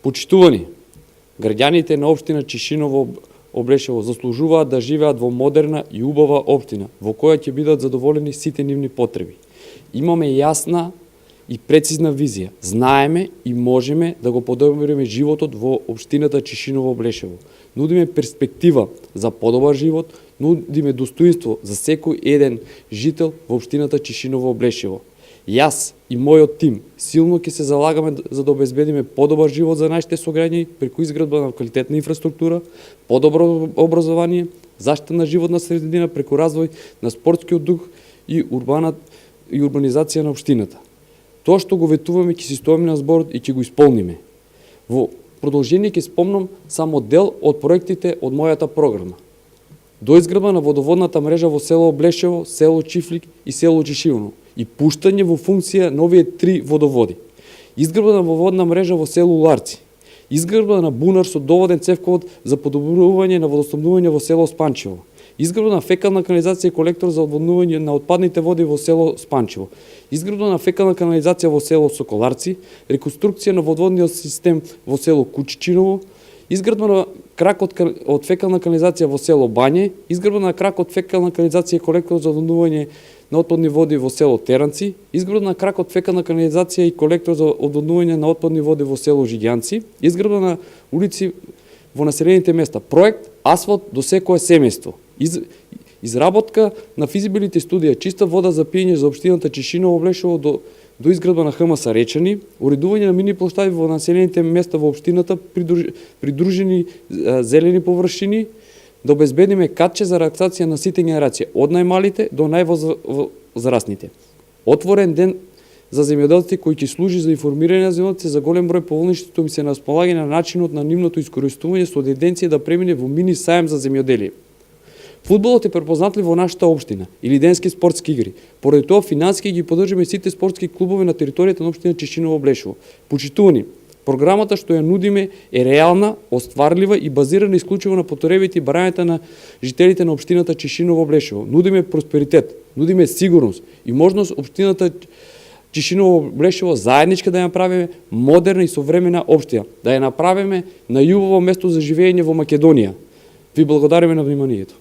Почитувани, граѓаните на општина Чишиново Облешево заслужуваат да живеат во модерна и убава општина, во која ќе бидат задоволени сите нивни потреби. Имаме јасна и прецизна визија. Знаеме и можеме да го подобриме животот во општината Чишиново Облешево. Нудиме перспектива за подобар живот, нудиме достоинство за секој еден жител во општината Чишиново Облешево. Јас и мојот тим силно ќе се залагаме за да обезбедиме подобар живот за нашите сограѓани преку изградба на квалитетна инфраструктура, подобро образование, заштита на животна средина преку развој на спортскиот дух и урбанизација на општината. Тоа што го ветуваме ќе си стоиме на зборот и ќе го исполниме. Во продолжение ќе спомнам само дел од проектите од мојата програма. Доизградба на водоводната мрежа во село Облешево, село Чифлик и село Чишилно и пуштање во функција на овие 3 водоводи. Изградба на водоводна мрежа во село Ларци. Изградба на бунар со доводен цевковод за подобрување на водоснабдување во село Спанчево. Изградба на фекална канализација и колектор за одводнување на отпадните води во село Спанчево. Изградба на фекална канализација во село Соколарци, реконструкција на водоводниот систем во село Кучичиново, изградба на крак од фекална канализација во село Бање, изградба на крак од фекална канализација и колектор за одводнување на отпадни води во село Теранци, изградба на крак од фекална канализација и колектор за одводнување на отпадни води во село Жиѓанци, изградба на улици во населените места. Проект Асфалт до секое семејство. Изработка на физибилите студија чиста вода за пиење за општината Чишиново Облешево до изградба на ХМС Речани, уредување на мини площади во населените места во општината, придружени зелени површини, да обезбедиме катче за релаксација на сите генерации, од најмалите до највозрасните. Отворен ден за земјоделците кој ќе служи за информирање на земјоделците за голем број полништи што ми се на располагање на начинот на нивното искористување со тенденција да премине во мини сајам за земјоделие. Фудбалот е препознатлив во нашата општина или денски спортски игри. Поради тоа финансиски ги поддржаме сите спортски клубови на територијата на општина Чишиново Облешево. Почитувани, програмата што ја нудиме е реална, остварлива и базирана исклучиво на потребите и барањата на жителите на општината Чишиново Облешево. Нудиме просперитет, нудиме сигурност и можност општината Чишиново Облешево заедничка да ја направиме модерна и современа општина, да ја направиме најубаво место за живење во Македонија. Ви благодариме на вниманието.